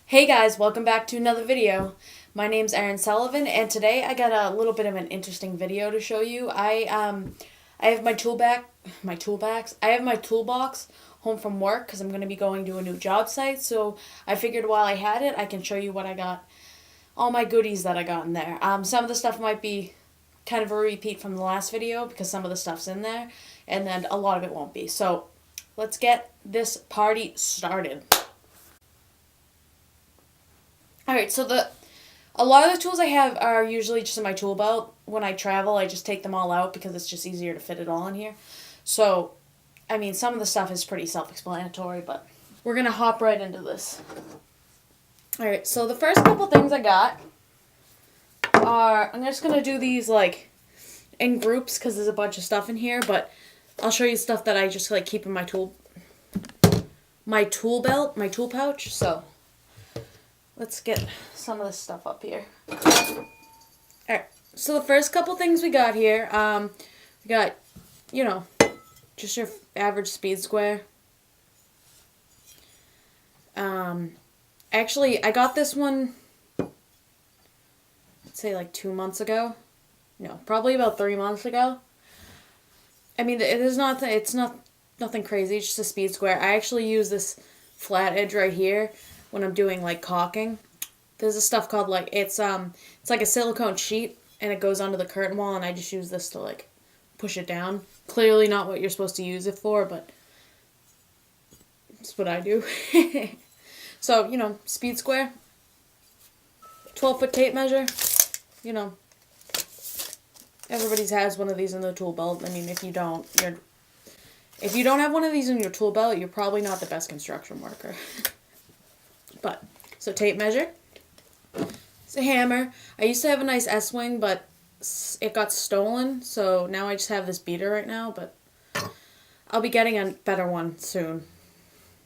Hey guys, welcome back to another video. My name's Erin Sullivan, and today I got a little bit of an interesting video to show you. I have I have my toolbox home from work because I'm going to be going to a new job site. So I figured while I had it, I can show you what I got, all my goodies that I got in there. Some of the stuff might be kind of a repeat from the last video because some of the stuff's in there, and then a lot of it won't be. So let's get this party started. Alright, so a lot of the tools I have are usually just in my tool belt. When I travel, I just take them all out because it's just easier to fit it all in here. So, I mean, some of the stuff is pretty self-explanatory, but we're going to hop right into this. Alright, so the first couple things I got are, I'm just going to do these, like, in groups because there's a bunch of stuff in here, but I'll show you stuff that I just, like, keep in my tool belt, my tool pouch, so let's get some of this stuff up here. Alright, so the first couple things we got here, we got, just your average speed square. Actually, I got this one, let's say like 2 months ago. No, probably about 3 months ago. I mean, it's not nothing crazy, it's just a speed square. I actually use this flat edge right here when I'm doing like caulking. There's this stuff called it's like a silicone sheet and it goes onto the curtain wall, and I just use this to like push it down. Clearly not what you're supposed to use it for, but it's what I do. So, speed square, 12-foot tape measure, everybody's has one of these in the tool belt. I mean, if you don't have one of these in your tool belt, you're probably not the best construction worker. But, so tape measure. It's a hammer. I used to have a nice S-wing, but it got stolen, so now I just have this beater right now, but I'll be getting a better one soon.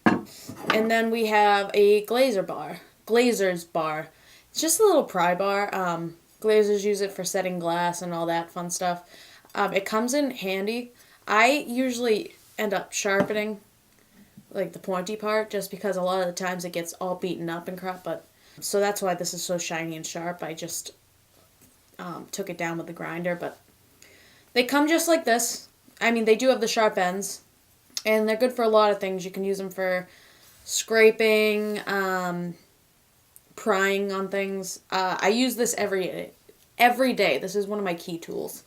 And then we have a glazer's bar. It's just a little pry bar. Glazers use it for setting glass and all that fun stuff. It comes in handy. I usually end up sharpening like the pointy part just because a lot of the times it gets all beaten up and crap, but so that's why this is so shiny and sharp. I just took it down with the grinder, but they come just like this. I mean, they do have the sharp ends, and they're good for a lot of things. You can use them for scraping, prying on things. I use this every day. This is one of my key tools.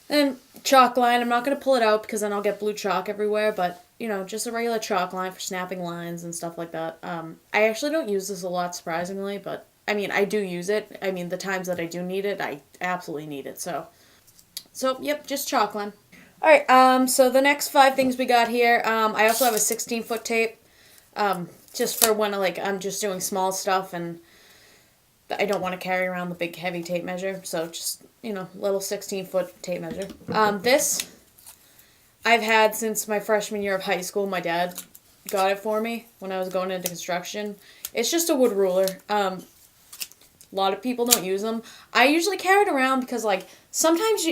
And chalk line, I'm not going to pull it out because then I'll get blue chalk everywhere, but, just a regular chalk line for snapping lines and stuff like that. I actually don't use this a lot, surprisingly, but, I mean, I do use it. I mean, the times that I do need it, I absolutely need it, so yep, just chalk line. Alright, so the next 5 things we got here, I also have a 16-foot tape, just for when, I'm just doing small stuff and I don't want to carry around the big heavy tape measure, so just, little 16-foot tape measure. This I've had since my freshman year of high school. My dad got it for me when I was going into construction. It's just a wood ruler. A lot of people don't use them. I usually carry it around because, sometimes,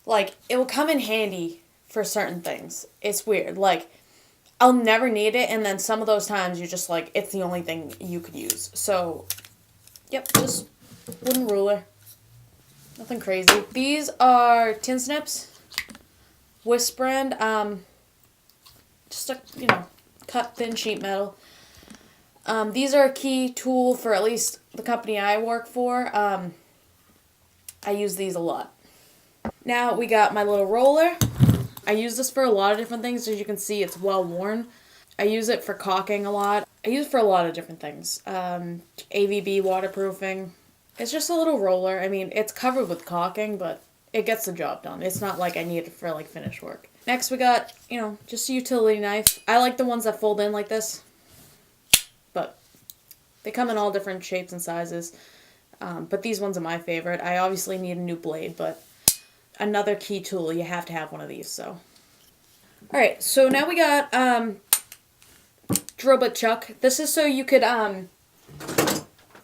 it will come in handy for certain things. It's weird. I'll never need it, and then some of those times you're just it's the only thing you could use. So, yep, just wooden ruler. Nothing crazy. These are tin snips. Wisp brand. Just a, cut thin sheet metal. These are a key tool for at least the company I work for. I use these a lot. Now we got my little roller. I use this for a lot of different things. As you can see, it's well worn. I use it for caulking a lot. I use it for a lot of different things. AVB waterproofing. It's just a little roller. I mean, it's covered with caulking, but it gets the job done. It's not like I need it for, finish work. Next, we got, just a utility knife. I like the ones that fold in like this, but they come in all different shapes and sizes. But these ones are my favorite. I obviously need a new blade, but another key tool, you have to have one of these, so. Alright, so now we got, Drobo Chuck. This is so you could,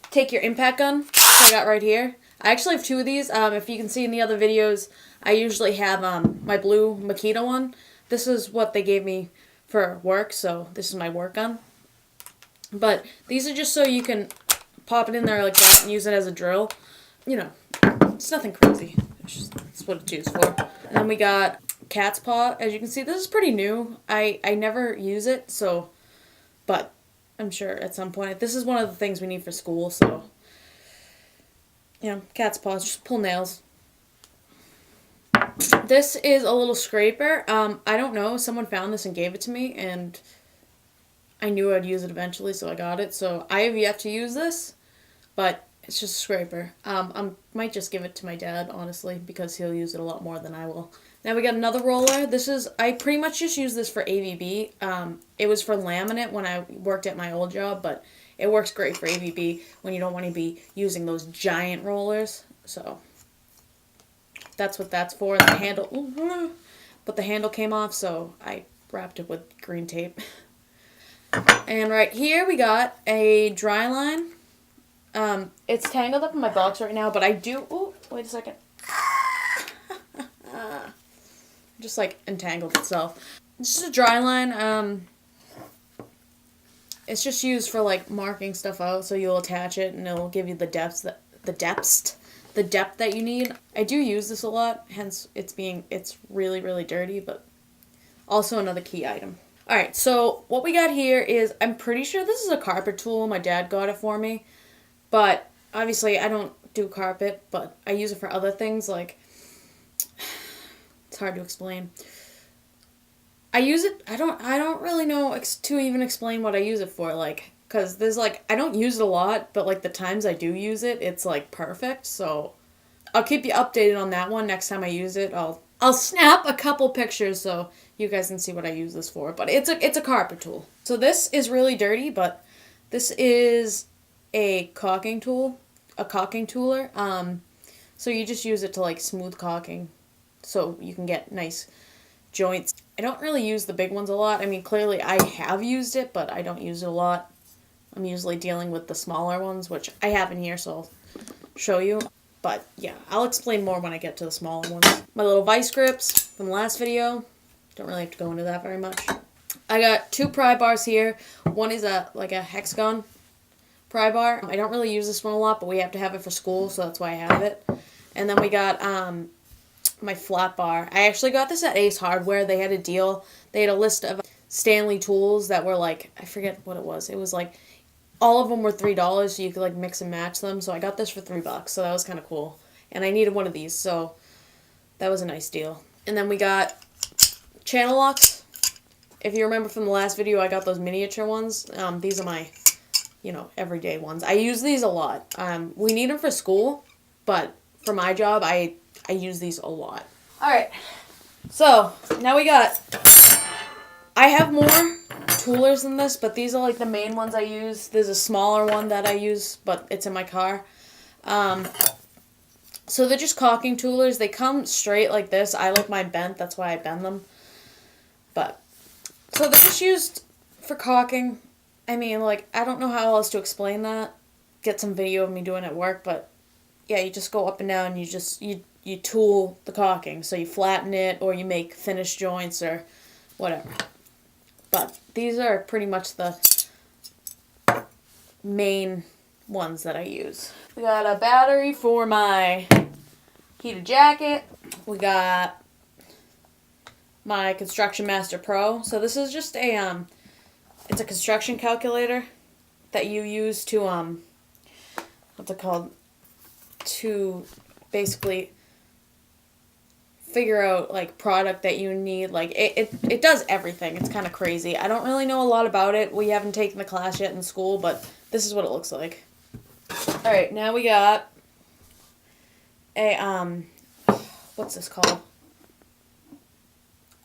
take your impact gun, I got right here. I actually have 2 of these. If you can see in the other videos, I usually have, my blue Makita one. This is what they gave me for work, so this is my work gun. But these are just so you can pop it in there like that and use it as a drill. You know, it's nothing crazy. That's what it's used for. And then we got cat's paw. As you can see, this is pretty new. I never use it, so, but I'm sure at some point. This is one of the things we need for school, so, you know, cat's paws, just pull nails. This is a little scraper. I don't know. Someone found this and gave it to me, and I knew I'd use it eventually, so I got it. So I have yet to use this, but it's just a scraper. I might just give it to my dad, honestly, because he'll use it a lot more than I will. Now we got another roller. I pretty much just use this for AVB. It was for laminate when I worked at my old job, but it works great for AVB when you don't want to be using those giant rollers. So that's what that's for. The handle, but the handle came off, so I wrapped it with green tape. And right here we got a dry line. It's tangled up in my box right now, but I do. Oh, wait a second. Just like entangled itself. It's just a dry line. It's just used for like marking stuff out, so you'll attach it and it'll give you the depth that you need. I do use this a lot, hence it's really, really dirty, but also another key item. Alright, so what we got here is, I'm pretty sure this is a carpet tool. My dad got it for me, but obviously I don't do carpet, but I use it for other things, like, it's hard to explain. I use it, I don't really know to even explain what I use it for, like, because there's, like, I don't use it a lot, but, like, the times I do use it, it's, like, perfect, so I'll keep you updated on that one. Next time I use it, I'll snap a couple pictures so you guys can see what I use this for, but it's a carpet tool. So this is really dirty, but this is a caulking tool, a caulking tooler, so you just use it to, like, smooth caulking, so you can get nice joints. I don't really use the big ones a lot. I mean, clearly I have used it, but I don't use it a lot. I'm usually dealing with the smaller ones, which I have in here, so I'll show you. But yeah, I'll explain more when I get to the smaller ones. My little Vise Grips from the last video. Don't really have to go into that very much. I got 2 Pry Bars here. One is like a hexagon Pry Bar. I don't really use this one a lot, but we have to have it for school, so that's why I have it. And then we got my flat bar. I actually got this at Ace Hardware. They had a deal. They had a list of Stanley tools that were like, I forget what it was. It was like, all of them were $3, so you could like mix and match them. So I got this for $3, so that was kind of cool. And I needed one of these, so that was a nice deal. And then we got channel locks. If you remember from the last video, I got those miniature ones. These are my, everyday ones. I use these a lot. We need them for school, but for my job, I use these a lot. Alright, so now I have more toolers than this, but these are like the main ones I use. There's a smaller one that I use, but it's in my car. So they're just caulking toolers. They come straight like this. I like mine bent, that's why I bend them. But, so they're just used for caulking. I mean, like, I don't know how else to explain that. Get some video of me doing it at work, but yeah, you just go up and down, you tool the caulking. So you flatten it, or you make finished joints, or whatever. But these are pretty much the main ones that I use. We got a battery for my heated jacket. We got my Construction Master Pro. So this is just it's a construction calculator that you use to, what's it called? To basically figure out like product that you need. Like it does everything. It's kind of crazy. I don't really know a lot about it. We haven't taken the class yet in school, but this is what it looks like. All right, now we got a what's this called?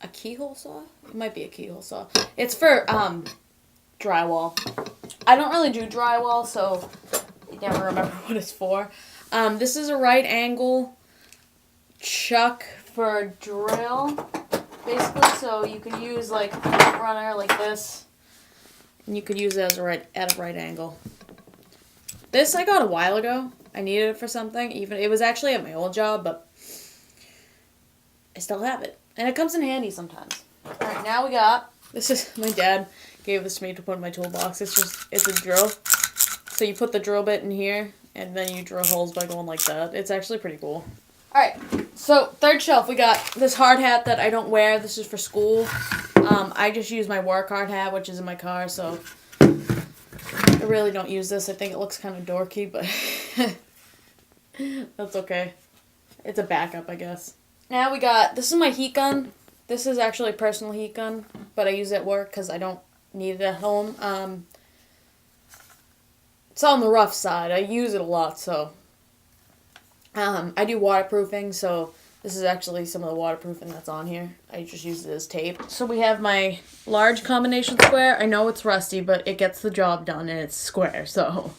A keyhole saw? It might be a keyhole saw. It's for drywall. I don't really do drywall, so I never remember what it's for. This is a right angle chuck for a drill, basically, so you can use like a front runner like this, and you could use it as at a right angle. This I got a while ago. I needed it for something. It was actually at my old job, but I still have it, and it comes in handy sometimes. All right, now this is my dad gave this to me to put in my toolbox. It's a drill. So you put the drill bit in here, and then you drill holes by going like that. It's actually pretty cool. Alright, so third shelf, we got this hard hat that I don't wear. This is for school. I just use my work hard hat, which is in my car, so I really don't use this. I think it looks kind of dorky, but that's okay. It's a backup, I guess. Now we got, this is my heat gun. This is actually a personal heat gun, but I use it at work because I don't need it at home. It's on the rough side. I use it a lot, so. I do waterproofing, so this is actually some of the waterproofing that's on here. I just use it as tape. So we have my large combination square. I know it's rusty, but it gets the job done, and it's square. So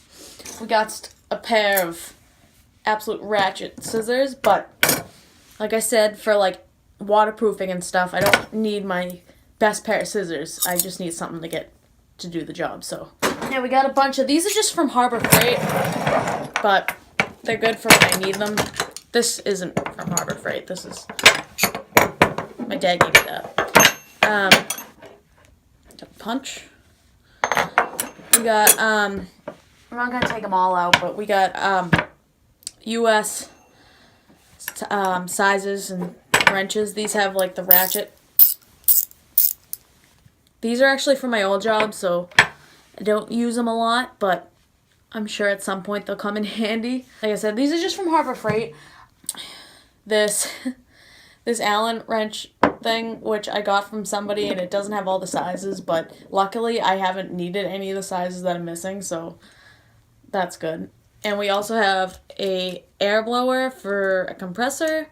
we got a pair of absolute ratchet scissors, but like I said, for like waterproofing and stuff, I don't need my best pair of scissors. I just need something to do the job. So yeah, we got a bunch of these. Are just from Harbor Freight, but they're good for when I need them. This isn't from Harbor Freight. This is, my dad gave me that. Punch. We got, I'm not going to take them all out, but we got US sizes and wrenches. These have like the ratchet. These are actually from my old job, so I don't use them a lot, but I'm sure at some point they'll come in handy. Like I said, these are just from Harbor Freight. This Allen wrench thing, which I got from somebody, and it doesn't have all the sizes, but luckily I haven't needed any of the sizes that I'm missing, so that's good. And we also have a air blower for a compressor.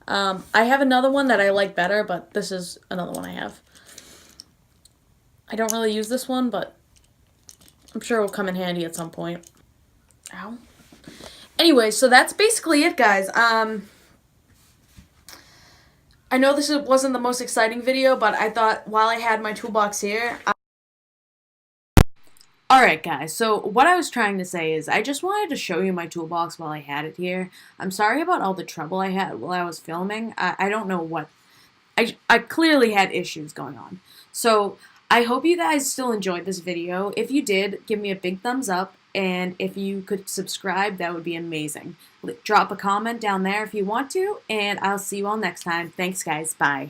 I have another one that I like better, but this is another one I have. I don't really use this one, but I'm sure it will come in handy at some point. Ow. Anyway, so that's basically it, guys. I know this wasn't the most exciting video, but I thought while I had my toolbox here... Alright, guys, so what I was trying to say is I just wanted to show you my toolbox while I had it here. I'm sorry about all the trouble I had while I was filming. I don't know what... I clearly had issues going on. So I hope you guys still enjoyed this video. If you did, give me a big thumbs up, and if you could subscribe, that would be amazing. Drop a comment down there if you want to, and I'll see you all next time. Thanks, guys. Bye.